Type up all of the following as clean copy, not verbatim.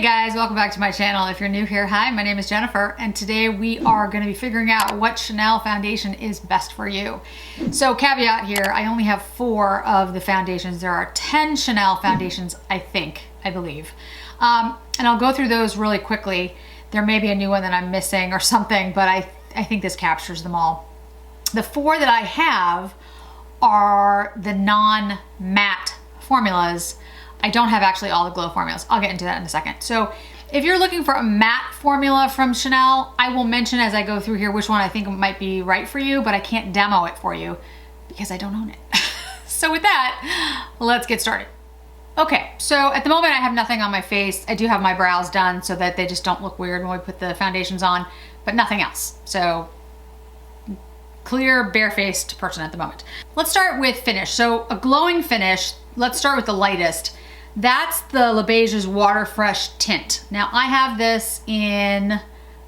Hey guys, welcome back to my channel. If you're new here, hi, my name is Jennifer, and today we are going to be figuring out what Chanel foundation is best for you. So caveat here, I only have 4 of the foundations. There are 10 Chanel foundations, I believe. And I'll go through those really quickly. There may be a new one that I'm missing or something, but I think this captures them all. The 4 that I have are the non-matte formulas. I don't have actually all the glow formulas. I'll get into that in a second. So if you're looking for a matte formula from Chanel, I will mention as I go through here which one I think might be right for you, but I can't demo it for you because I don't own it. So with that, let's get started. Okay, so at the moment I have nothing on my face. I do have my brows done so that they just don't look weird when we put the foundations on, but nothing else. So clear, barefaced person at the moment. Let's start with finish. So a glowing finish, let's start with the lightest. That's the Beiges Water Fresh Tint. Now I have this in,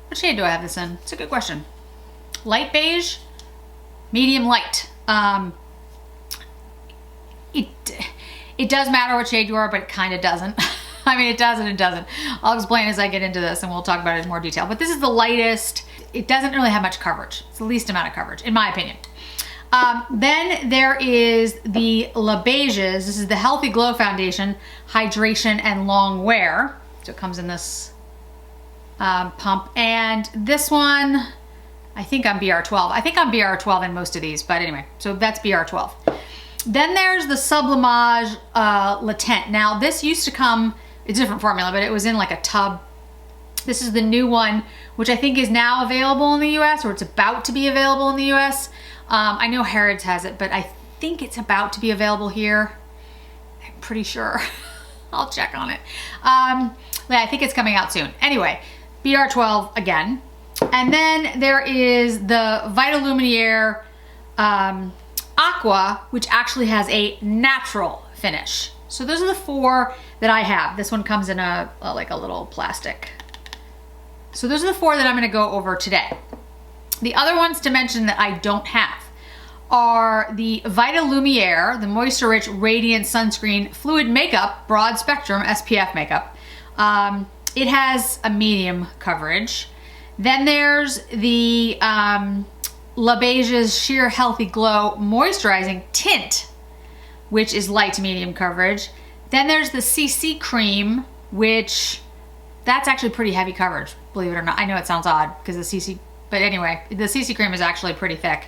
what shade do I have this in? It's a good question. Light beige, medium light. It does matter what shade you are, but it kind of doesn't. I mean, it does and it doesn't. I'll explain as I get into this and we'll talk about it in more detail. But this is the lightest. It doesn't really have much coverage. It's the least amount of coverage, in my opinion. Then there is the Beiges. This is the Healthy Glow Foundation, Hydration and Long Wear. So it comes in this pump. And this one, I think I'm BR12. I think I'm BR12 in most of these, but anyway, so that's BR12. Then there's the Sublimage Tint. Now this used to come, it's a different formula, but it was in like a tub. This is the new one, which I think is now available in the US, or it's about to be available in the US. I know Harrods has it, but I think it's about to be available here. I'm pretty sure. I'll check on it. Yeah, I think it's coming out soon. Anyway, BR12 again. And then there is the Vitalumiere Aqua, which actually has a natural finish. So those are the 4 that I have. This one comes in like a little plastic. So those are the 4 that I'm gonna go over today. The other ones to mention that I don't have are the Vitalumiere, the Moisture Rich Radiant Sunscreen Fluid Makeup Broad Spectrum SPF Makeup. It has a medium coverage. Then there's the Beiges Sheer Healthy Glow Moisturizing Tint, which is light to medium coverage. Then there's the CC Cream, which that's actually pretty heavy coverage, believe it or not. I know it sounds odd because the CC, but anyway, the CC Cream is actually pretty thick.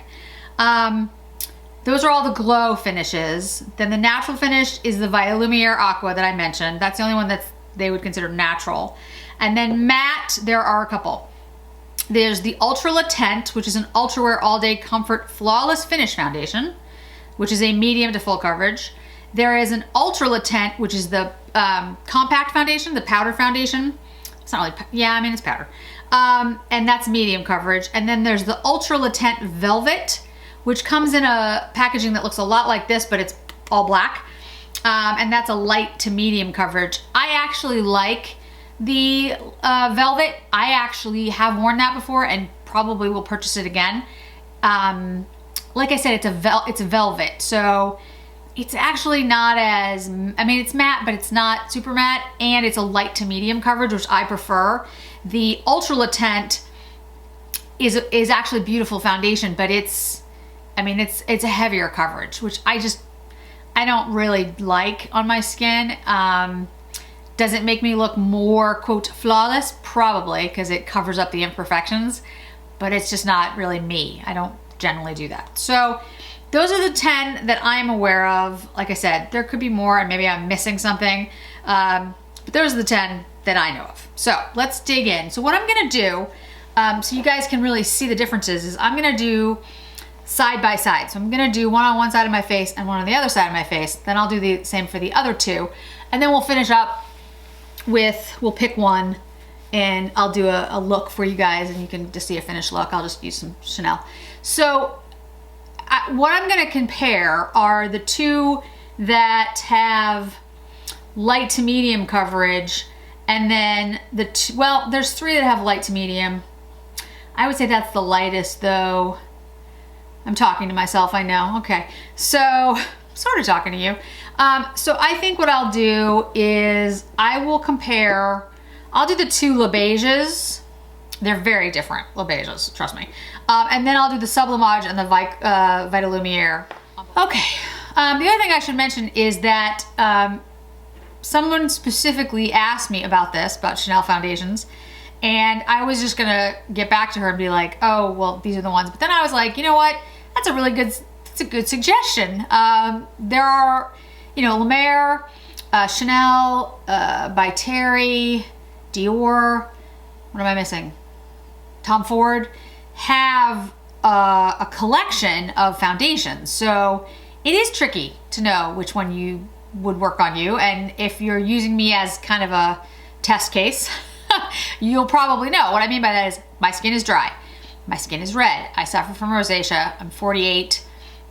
Those are all the glow finishes. Then the natural finish is the Vitalumiere Aqua that I mentioned. That's the only one that they would consider natural. And then matte, there are a couple. There's the Ultra Latent, which is an Ultra Wear All Day Comfort Flawless Finish Foundation, which is a medium to full coverage. There is an Ultra Latent, which is the compact foundation, the powder foundation. It's not really, yeah, I mean, it's powder. And that's medium coverage. And then there's the Ultra Latent Velvet, which comes in a packaging that looks a lot like this, but it's all black. And that's a light to medium coverage. I actually like the Velvet. I actually have worn that before and probably will purchase it again. Like I said, it's a velvet. So it's actually not as, I mean, it's matte, but it's not super matte, and it's a light to medium coverage, which I prefer. The Ultra Latent is actually a beautiful foundation, but it's a heavier coverage, which I don't really like on my skin. Does it make me look more, quote, flawless? Probably, because it covers up the imperfections, but it's just not really me. I don't generally do that. So those are the 10 that I'm aware of. Like I said, there could be more and maybe I'm missing something, but those are the 10 that I know of. So let's dig in. So what I'm gonna do, so you guys can really see the differences, is I'm gonna do side by side. So I'm gonna do one on one side of my face and one on the other side of my face. Then I'll do the same for the other 2. And then we'll finish up with, we'll pick one and I'll do a look for you guys and you can just see a finished look. I'll just use some Chanel. So what I'm gonna compare are the 2 that have light to medium coverage, and then well, there's 3 that have light to medium. I would say that's the lightest though. I'm talking to myself, I know. Okay, so sort of talking to you. So I think what I'll do is I will compare I'll do the two Le Beiges. They're very different, Le Beiges, trust me. And then I'll do the Sublimage and the Vitalumiere. Okay, the other thing I should mention is that someone specifically asked me about this, about Chanel foundations, and I was just gonna get back to her and be like, oh, well, these are the ones. But then I was like, you know what? That's a good suggestion. There are, you know, La Mer, Chanel, by Terry, Dior, what am I missing? Tom Ford have a collection of foundations. So it is tricky to know which one you would work on you. And if you're using me as kind of a test case, you'll probably know. What I mean by that is my skin is dry. My skin is red. I suffer from rosacea. I'm 48.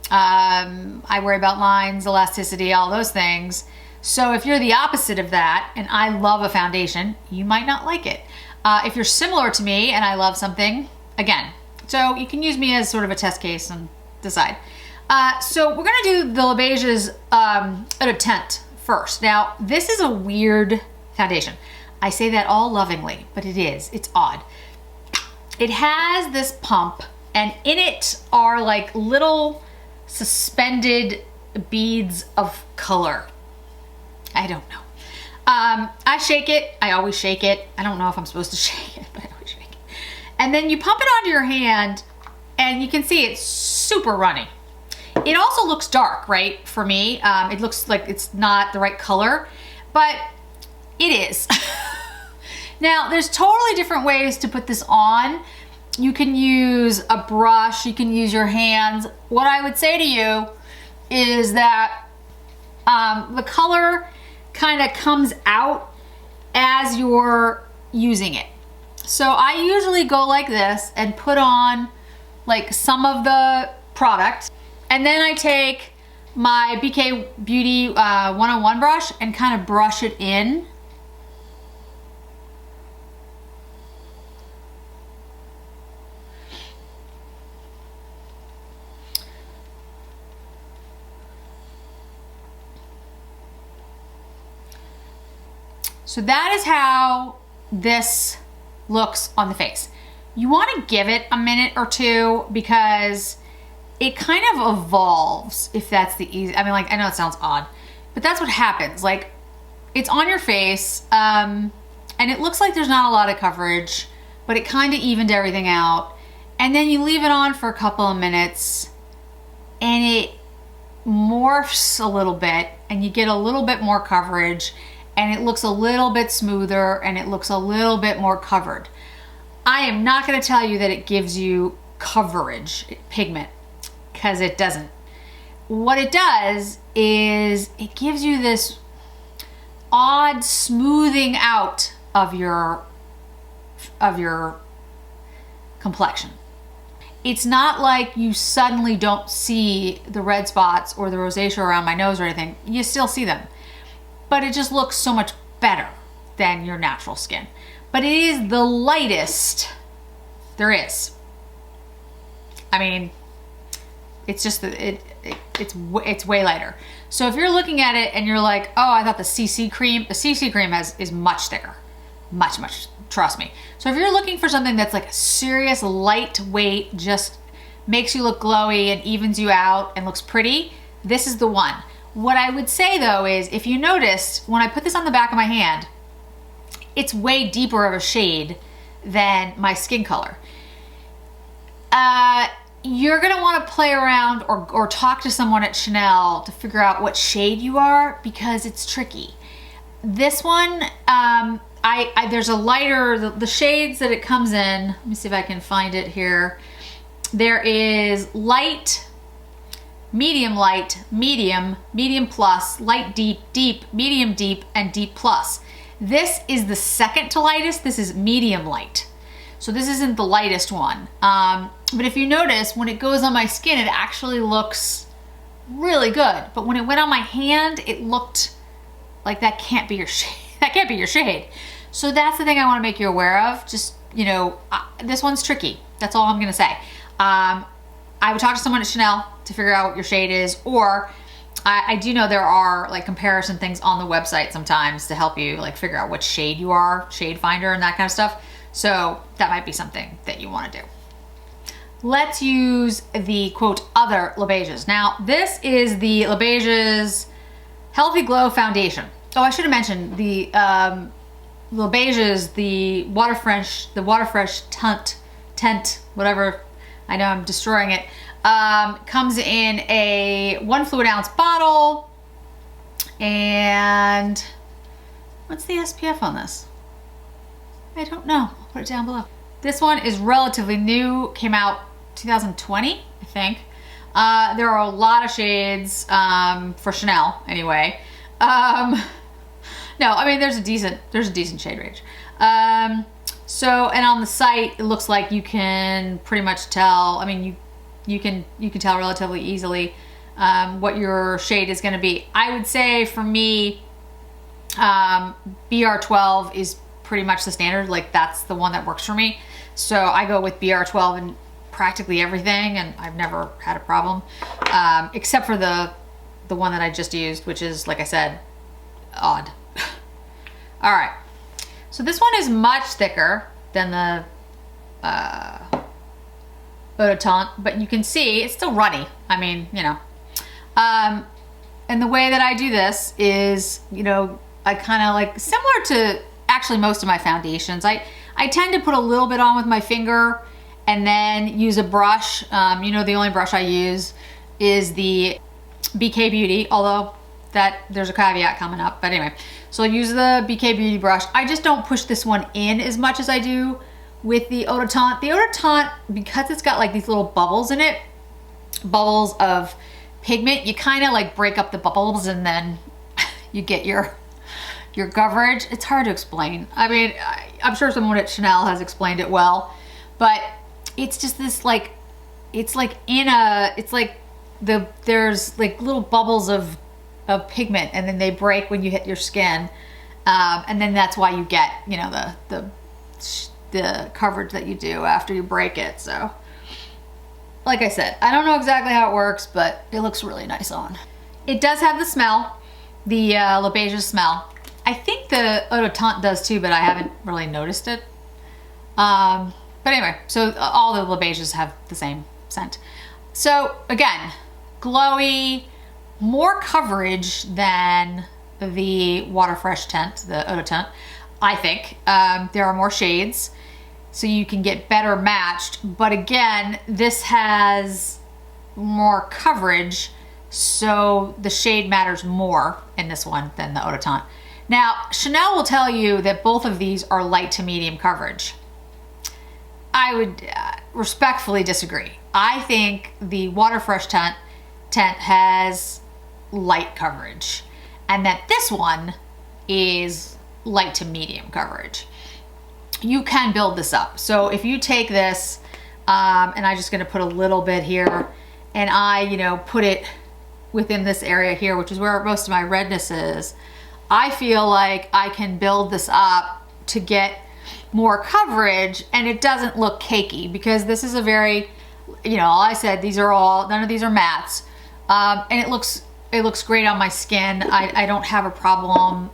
I worry about lines, elasticity, all those things. So if you're the opposite of that, and I love a foundation, you might not like it. If you're similar to me and I love something, again, so you can use me as sort of a test case and decide. So we're gonna do the Le Beiges at a Tint first. Now, this is a weird foundation. I say that all lovingly, but it's odd. It has this pump, and in it are like little suspended beads of color. I don't know. I shake it. I always shake it. I don't know if I'm supposed to shake it, but I always shake it. And then you pump it onto your hand, and you can see it's super runny. It also looks dark, right? For me, it looks like it's not the right color, but it is. Now, there's totally different ways to put this on. You can use a brush, you can use your hands. What I would say to you is that the color kind of comes out as you're using it. So I usually go like this and put on like some of the product, and then I take my BK Beauty 101 brush and kind of brush it in. So that is how this looks on the face. You want to give it a minute or two because it kind of evolves, if that's the easy, I mean, like, I know it sounds odd, but that's what happens. Like, it's on your face, and it looks like there's not a lot of coverage, but it kind of evened everything out. And then you leave it on for a couple of minutes and it morphs a little bit and you get a little bit more coverage, and it looks a little bit smoother and it looks a little bit more covered. I am not gonna tell you that it gives you coverage, pigment, because it doesn't. What it does is it gives you this odd smoothing out of your complexion. It's not like you suddenly don't see the red spots or the rosacea around my nose or anything. You still see them. But it just looks so much better than your natural skin. But it is the lightest there is. I mean, it's just it's way lighter. So if you're looking at it and you're like, oh, I thought the CC cream is much thicker, much, trust me. So if you're looking for something that's like a serious lightweight, just makes you look glowy and evens you out and looks pretty, this is the one. What I would say though is, if you noticed, when I put this on the back of my hand, it's way deeper of a shade than my skin color. You're gonna wanna play around or talk to someone at Chanel to figure out what shade you are, because it's tricky. This one, there's a lighter, the shades that it comes in, let me see if I can find it here. There is light, medium light, medium, medium plus, light deep, deep, medium deep, and deep plus. This is the second to lightest. This is medium light. So this isn't the lightest one. But if you notice, when it goes on my skin, it actually looks really good. But when it went on my hand, it looked like that can't be your shade. That can't be your shade. So that's the thing I want to make you aware of. Just, you know, this one's tricky. That's all I'm going to say. I would talk to someone at Chanel to figure out what your shade is, or I do know there are like comparison things on the website sometimes to help you like figure out which shade you are, shade finder and that kind of stuff. So that might be something that you want to do. Let's use the quote other Le Beiges. Now this is the Le Beiges Healthy Glow Foundation. Oh, I should have mentioned the Le Beiges, the Waterfresh Tint, whatever. I know I'm destroying it. Comes in a 1 fluid ounce bottle. And what's the SPF on this? I don't know. I'll put it down below. This one is relatively new, came out 2020, I think. There are a lot of shades for Chanel anyway. No, I mean there's a decent shade range. So, and on the site it looks like you can pretty much tell. I mean you can tell relatively easily what your shade is going to be. I would say for me, BR12 is pretty much the standard. Like that's the one that works for me. So I go with BR12 in practically everything, and I've never had a problem, except for the one that I just used, which is, like I said, odd. All right, so this one is much thicker than the Eau de Tint, but you can see it's still runny. I mean, you know. And the way that I do this is, you know, I kind of like, similar to actually most of my foundations, I tend to put a little bit on with my finger and then use a brush. You know, the only brush I use is the BK Beauty, although that there's a caveat coming up, but anyway. So I'll use the BK Beauty brush. I just don't push this one in as much as I do with the Eau de Tint. The Eau de Tint, because it's got like these little bubbles in it, bubbles of pigment, you kind of like break up the bubbles and then you get your coverage. It's hard to explain. I mean, I'm sure someone at Chanel has explained it well, but it's just this like, it's like there's like little bubbles of pigment, and then they break when you hit your skin, and then that's why you get, you know, the coverage that you do after you break it. So like I said, I don't know exactly how it works, but it looks really nice on. It does have the smell, the Le Beiges smell. I think the Eau de Tint does too, but I haven't really noticed it. But anyway, so all the Le Beiges have the same scent. So again, glowy, more coverage than the Waterfresh Tint, the Eau de Tint, I think. There are more shades, so you can get better matched. But again, this has more coverage, so the shade matters more in this one than the Eau de Tint. Now, Chanel will tell you that both of these are light to medium coverage. I would respectfully disagree. I think the Waterfresh Tint has light coverage, and that this one is light to medium coverage. You can build this up. So if you take this, and I'm just gonna put a little bit here, and I, you know, put it within this area here, which is where most of my redness is, I feel like I can build this up to get more coverage, and it doesn't look cakey, because this is a very, you know, I said these are all, none of these are mattes, and it looks great on my skin. I don't have a problem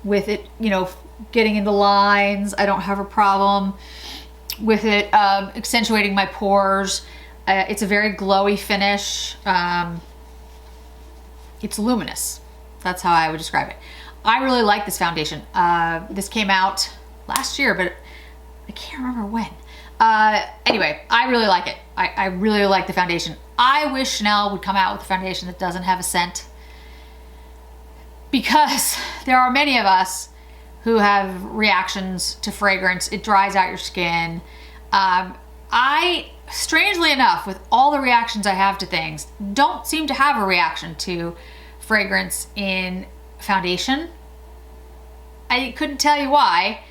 with it, you know, getting into lines. I don't have a problem with it accentuating my pores. It's a very glowy finish. It's luminous. That's how I would describe it. I really like this foundation. This came out last year, but I can't remember when. Anyway, I really like it. I really like the foundation. I wish Chanel would come out with a foundation that doesn't have a scent, because there are many of us who have reactions to fragrance. It dries out your skin. I, strangely enough, with all the reactions I have to things, don't seem to have a reaction to fragrance in foundation. I couldn't tell you why.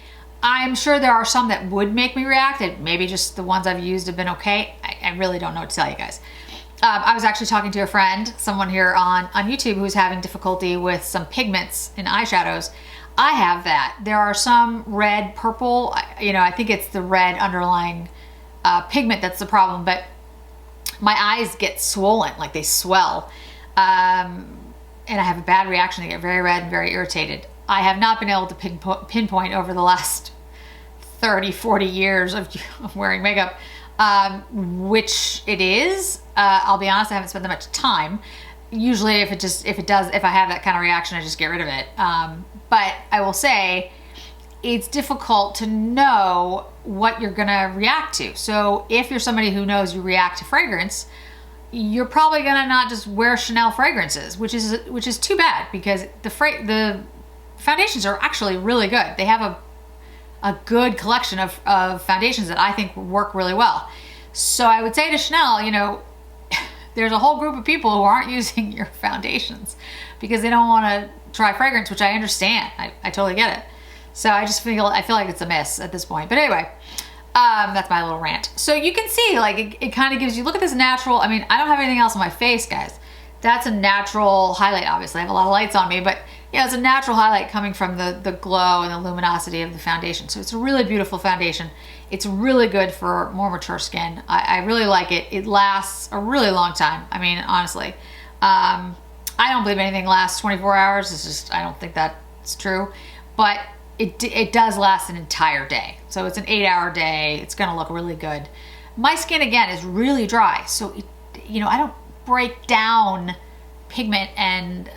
I'm sure there are some that would make me react, and maybe just the ones I've used have been okay. I really don't know what to tell you guys. I was actually talking to a friend, someone here on YouTube, who's having difficulty with some pigments in eyeshadows. I have that. There are some red, purple, you know, I think it's the red underlying pigment that's the problem, but my eyes get swollen, like they swell. and I have a bad reaction. I get very red and very irritated. I have not been able to pinpoint over the last 30, 40 years of wearing makeup, which it is. I'll be honest, I haven't spent that much time. Usually if I have that kind of reaction, I just get rid of it. But I will say it's difficult to know what you're gonna react to. So if you're somebody who knows you react to fragrance, you're probably gonna not just wear Chanel fragrances, which is too bad, because the foundations are actually really good. They have a good collection of foundations that I think work really well. So I would say to Chanel, you know, there's a whole group of people who aren't using your foundations because they don't want to try fragrance, which I understand. I totally get it. So I feel like it's a miss at this point. But anyway, that's my little rant. So you can see, like, it kind of gives you, look at this natural, I mean, I don't have anything else on my face, guys. That's a natural highlight, obviously. I have a lot of lights on me, but yeah, it's a natural highlight coming from the glow and the luminosity of the foundation. So it's a really beautiful foundation. It's really good for more mature skin. I really like it. It lasts a really long time. I mean, honestly, I don't believe anything lasts 24 hours. It's just, I don't think that's true, but it does last an entire day. So it's an 8-hour day. It's gonna look really good. My skin, again, is really dry. So, you know, I don't break down pigment and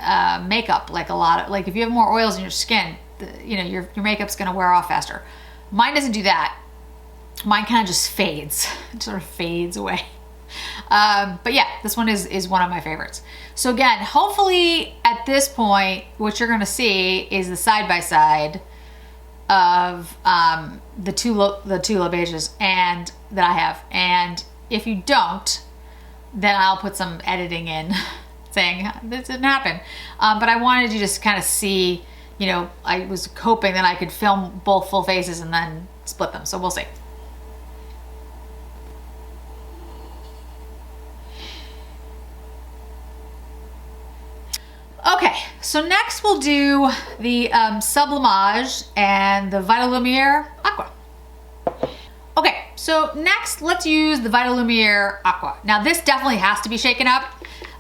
makeup like a lot of, like if you have more oils in your skin, you know, your makeup's gonna wear off faster. Mine doesn't do that. Mine kind of just fades. It sort of fades away. But yeah, this one is one of my favorites. So again, hopefully at this point, what you're gonna see is the side-by-side of the two La Beiges and that I have. And if you don't, then I'll put some editing in saying this didn't happen. But I wanted you to just kind of see, you know, I was hoping that I could film both full faces and then split them. So we'll see. Okay, so next we'll do the Sublimage and the Vitalumiere Aqua. Okay, so next let's use the Vitalumiere Aqua. Now this definitely has to be shaken up.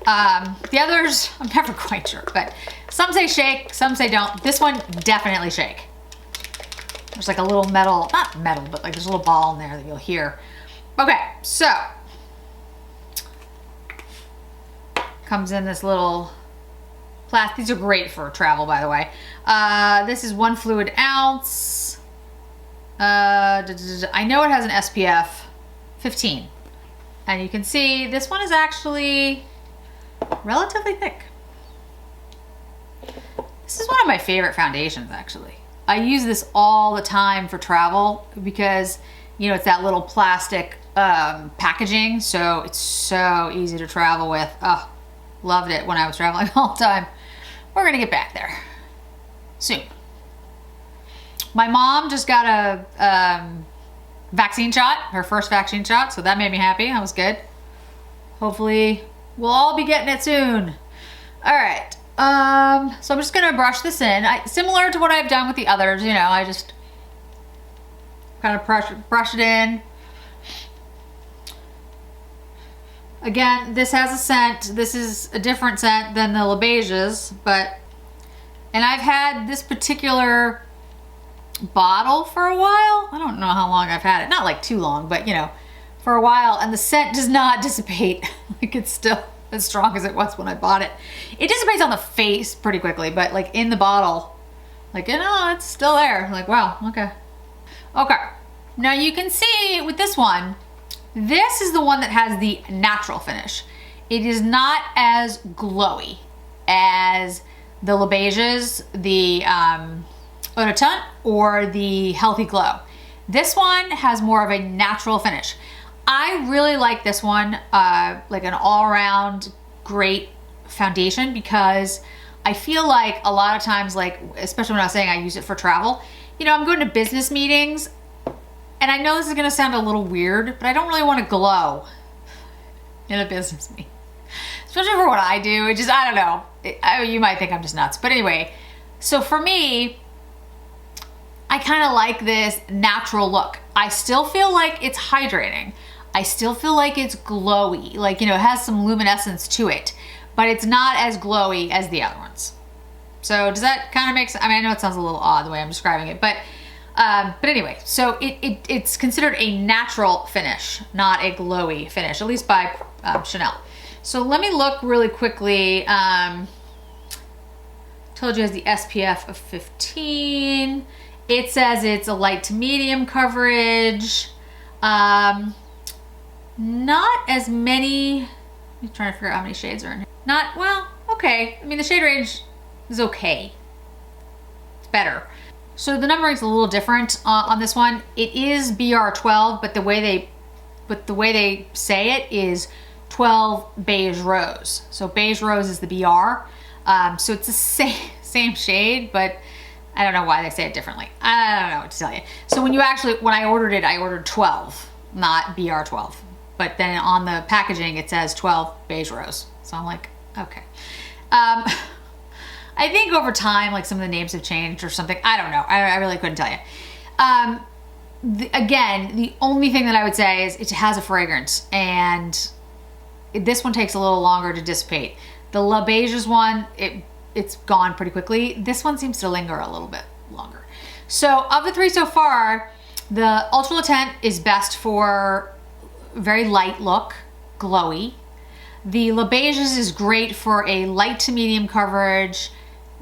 The others, I'm never quite sure, but some say shake, some say don't. This one, definitely shake. There's like a little metal, not metal, but like there's a little ball in there that you'll hear. Okay, so comes in this little plastic. These are great for travel, by the way. This is 1 fluid ounce. I know it has an SPF 15. And you can see this one is actually relatively thick. This is one of my favorite foundations, actually. I use this all the time for travel because, you know, it's that little plastic packaging, so it's so easy to travel with. Oh, loved it when I was traveling all the time. We're gonna get back there soon. My mom just got a vaccine shot, her first vaccine shot, so that made me happy. That was good. Hopefully we'll all be getting it soon. All right, so I'm just gonna brush this in. Similar to what I've done with the others, you know, I just kind of brush it in. Again, this has a scent. This is a different scent than the La Beiges, and I've had this particular bottle for a while. I don't know how long I've had it. Not like too long, but you know, for a while, and the scent does not dissipate. Like it's still as strong as it was when I bought it. It dissipates on the face pretty quickly, but like in the bottle, like, you know, it's still there. Like, wow, okay. Okay, now you can see with this one, this is the one that has the natural finish. It is not as glowy as the La Beiges, the Eau de Tint, or the Healthy Glow. This one has more of a natural finish. I really like this one, like an all-around great foundation, because I feel like a lot of times, like, especially when I was saying I use it for travel, you know, I'm going to business meetings, and I know this is gonna sound a little weird, but I don't really want to glow in a business meeting. Especially for what I do. It just, I don't know. You might think I'm just nuts. But anyway, so for me, I kind of like this natural look. I still feel like it's hydrating. I still feel like it's glowy. Like, you know, it has some luminescence to it. but it's not as glowy as the other ones. So does that kind of make sense? I mean, I know it sounds a little odd the way I'm describing it, but anyway, so it's considered a natural finish, not a glowy finish, at least by Chanel. So let me look really quickly. Told you it has the SPF of 15. It says it's a light to medium coverage. Not as many. I'm trying to figure out how many shades are in here. Not, well, okay. I mean, the shade range is okay. It's better. So the numbering's a little different on this one. It is BR12, but the way they say it is 12 beige rose. So beige rose is the BR. So it's the same shade, but I don't know why they say it differently. I don't know what to tell you. So when I ordered it, I ordered 12, not BR12. But then on the packaging, it says 12 beige rose. So I'm like, okay. I think over time, like some of the names have changed or something. I don't know. I really couldn't tell you. Again, the only thing that I would say is it has a fragrance, and this one takes a little longer to dissipate. The La Beiges one, it's gone pretty quickly. This one seems to linger a little bit longer. So of the three so far, the Ultra Tint is best for very light look, glowy. The La Beiges is great for a light to medium coverage.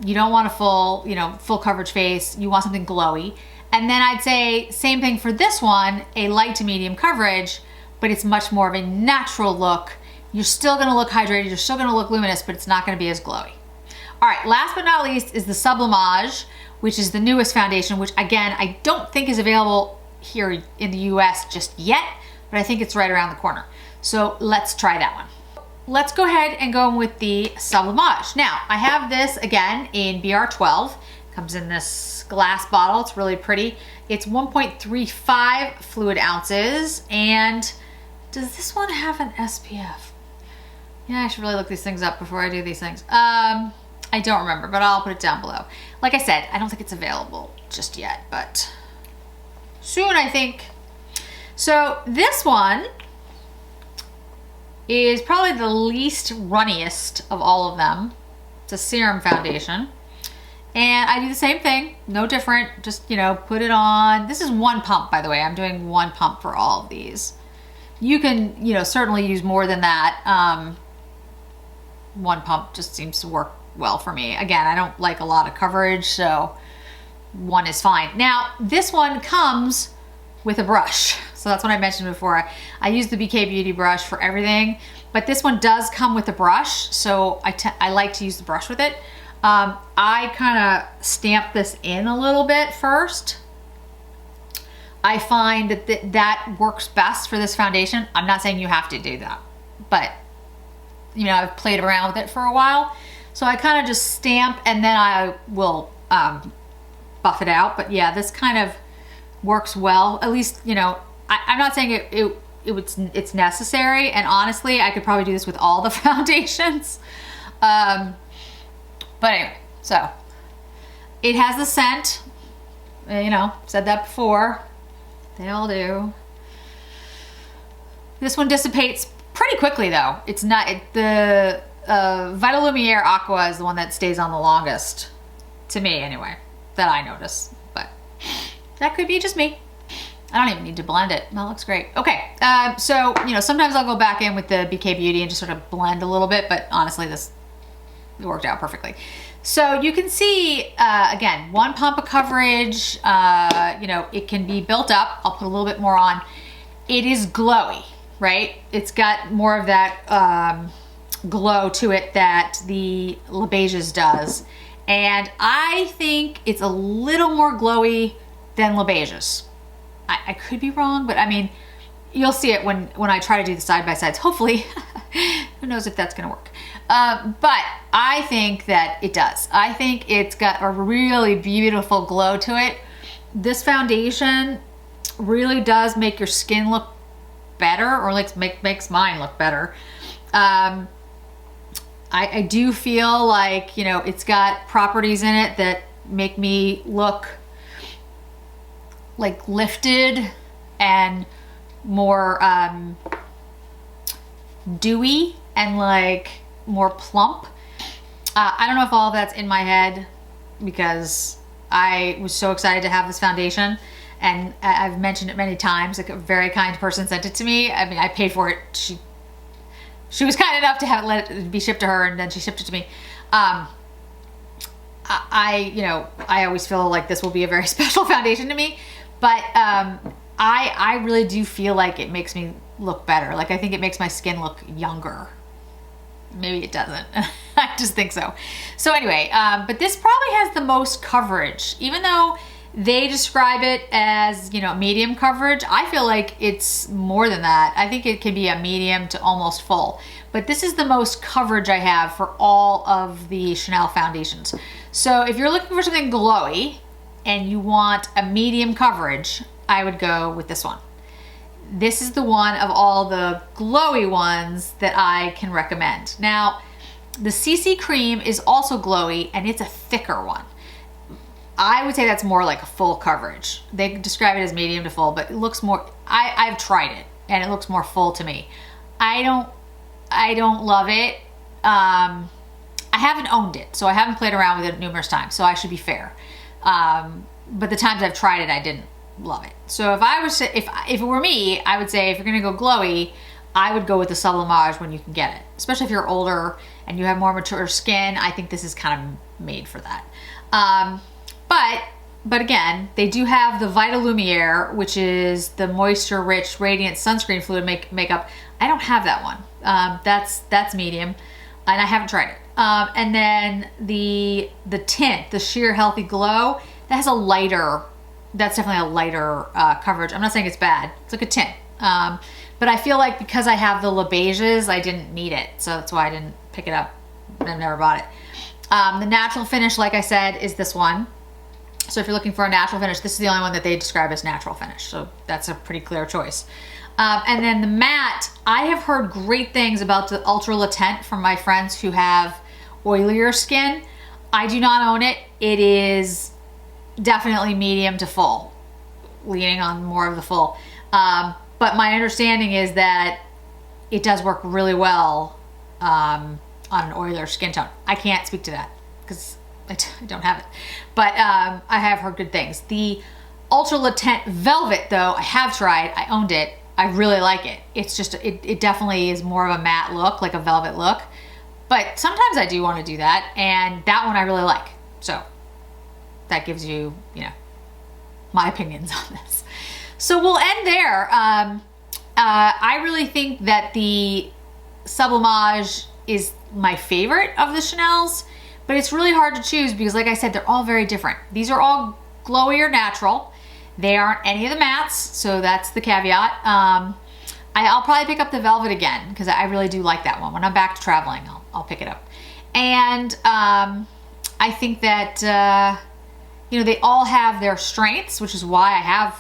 You don't want a full coverage face. You want something glowy. And then I'd say same thing for this one, a light to medium coverage, but it's much more of a natural look. You're still gonna look hydrated, you're still gonna look luminous, but it's not gonna be as glowy. All right, last but not least is the Sublimage, which is the newest foundation, which again, I don't think is available here in the US just yet, but I think it's right around the corner. So let's try that one. Let's go ahead and go with the Sublimage. Now, I have this again in BR12. Comes in this glass bottle, it's really pretty. It's 1.35 fluid ounces, and does this one have an SPF? Yeah, I should really look these things up before I do these things. I don't remember, but I'll put it down below. Like I said, I don't think it's available just yet, but soon I think. So this one is probably the least runniest of all of them. It's a serum foundation. And I do the same thing, no different, just, put it on. This is one pump, by the way. I'm doing one pump for all of these. You can, certainly use more than that. One pump just seems to work well for me. Again, I don't like a lot of coverage, so one is fine. Now, this one comes with a brush. So that's what I mentioned before. I use the BK Beauty brush for everything, but this one does come with a brush, so I like to use the brush with it. I kind of stamp this in a little bit first. I find that that works best for this foundation. I'm not saying you have to do that, but I've played around with it for a while. So I kind of just stamp and then I will buff it out. But yeah, this kind of works well. At least, I'm not saying it's necessary. And honestly, I could probably do this with all the foundations. But anyway, so it has the scent, said that before, they all do. This one dissipates pretty quickly though. It's not, the Vitalumiere Aqua is the one that stays on the longest, to me anyway, that I notice, but that could be just me. I don't even need to blend it. That looks great. Okay, so, sometimes I'll go back in with the BK Beauty and just sort of blend a little bit, but honestly, this worked out perfectly. So you can see, again, one pump of coverage, it can be built up. I'll put a little bit more on. It is glowy, right? It's got more of that glow to it that the La Beiges does. And I think it's a little more glowy than La Beiges. I could be wrong, but I mean, you'll see it when I try to do the side-by-sides, hopefully. Who knows if that's gonna work. But I think that it does. I think it's got a really beautiful glow to it. This foundation really does make your skin look better, or makes mine look better. I do feel like, it's got properties in it that make me look like lifted and more dewy and like more plump. I don't know if all of that's in my head because I was so excited to have this foundation, and I've mentioned it many times. Like, a very kind person sent it to me. I mean, I paid for it. She was kind enough to let it be shipped to her, and then she shipped it to me. I always feel like this will be a very special foundation to me, but I really do feel like it makes me look better. Like, I think it makes my skin look younger. Maybe it doesn't. I just think so. So anyway, but this probably has the most coverage. Even though they describe it as, you know, medium coverage, I feel like it's more than that. I think it can be a medium to almost full. But this is the most coverage I have for all of the Chanel foundations. So if you're looking for something glowy and you want a medium coverage, I would go with this one. This is the one of all the glowy ones that I can recommend. Now, the CC cream is also glowy, and it's a thicker one. I would say that's more like a full coverage. They describe it as medium to full, but it looks more, I've tried it and it looks more full to me. I don't love it. I haven't owned it, so I haven't played around with it numerous times, so I should be fair. But the times I've tried it, I didn't love it. So if I was to, if it were me, I would say if you're gonna go glowy, I would go with the Sublimage when you can get it. Especially if you're older and you have more mature skin, I think this is kind of made for that. But again, they do have the Vitalumiere, which is the moisture-rich radiant sunscreen fluid makeup. I don't have that one. That's medium, and I haven't tried it. And then the Tint, the Sheer Healthy Glow, that has a lighter. That's definitely a lighter coverage. I'm not saying it's bad. It's like a tint. But I feel like because I have the Le Beiges, I didn't need it. So that's why I didn't pick it up. I've never bought it. The natural finish, like I said, is this one. So if you're looking for a natural finish, this is the only one that they describe as natural finish. So that's a pretty clear choice. And then the matte, I have heard great things about the Ultra Latent from my friends who have oilier skin. I do not own it. It is definitely medium to full, leaning on more of the full. But my understanding is that it does work really well on an oilier skin tone. I can't speak to that because I don't have it, but I have heard good things. The Ultra Latent Velvet, though, I have tried. I owned it. I really like it. It's just, it definitely is more of a matte look, like a velvet look. But sometimes I do want to do that, and that one I really like. So that gives you, you know, my opinions on this. So we'll end there. I really think that the Sublimage is my favorite of the Chanel's, but it's really hard to choose because, like I said, they're all very different. These are all glowy or natural. They aren't any of the mattes, so that's the caveat. I'll probably pick up the Velvet again because I really do like that one. When I'm back to traveling, I'll pick it up. And I think that you know, they all have their strengths, which is why I have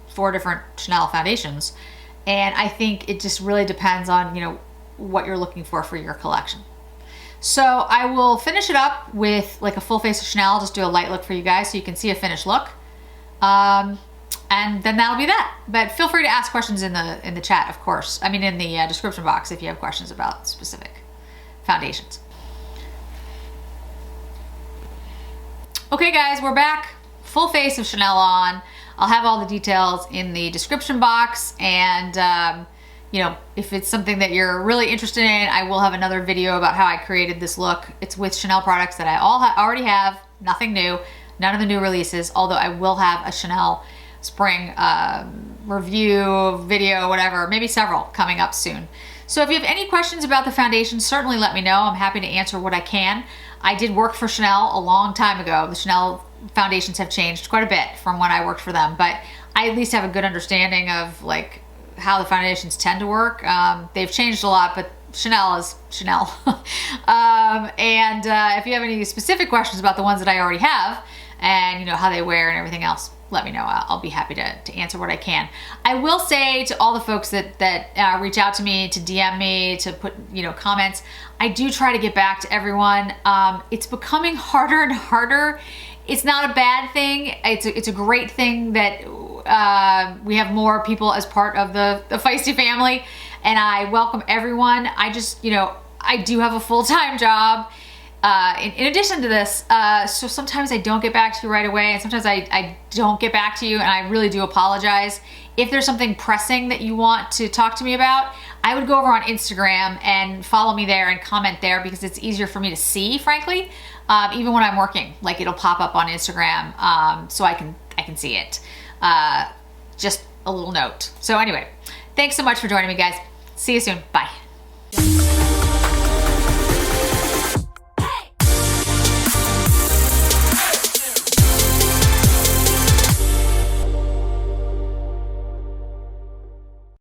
4 different Chanel foundations. And I think it just really depends on, you know, what you're looking for your collection. So I will finish it up with like a full face of Chanel. Just do a light look for you guys so you can see a finished look. And then that'll be that. But feel free to ask questions in the chat, of course. I mean, in the description box if you have questions about specific foundations. Okay guys, we're back. Full face of Chanel on. I'll have all the details in the description box, and you know, if it's something that you're really interested in, I will have another video about how I created this look. It's with Chanel products that I already have, nothing new, none of the new releases, although I will have a Chanel spring review, video, whatever, maybe several coming up soon. So if you have any questions about the foundation, certainly let me know. I'm happy to answer what I can. I did work for Chanel a long time ago. The Chanel foundations have changed quite a bit from when I worked for them, but I at least have a good understanding of like how the foundations tend to work. They've changed a lot, but Chanel is Chanel. If you have any specific questions about the ones that I already have and you know how they wear and everything else, let me know. I'll be happy to answer what I can. I will say to all the folks that reach out to me, to DM me, to put, you know, comments, I do try to get back to everyone. It's becoming harder and harder. It's not a bad thing. It's a great thing that we have more people as part of the Feisty family, and I welcome everyone. I just, you know, I do have a full-time job in addition to this, so sometimes I don't get back to you right away, and sometimes I don't get back to you, and I really do apologize. If there's something pressing that you want to talk to me about, I would go over on Instagram and follow me there and comment there, because it's easier for me to see, frankly. Even when I'm working, like it'll pop up on Instagram, so I can see it. Just a little note. So anyway, thanks so much for joining me, guys. See you soon. Bye.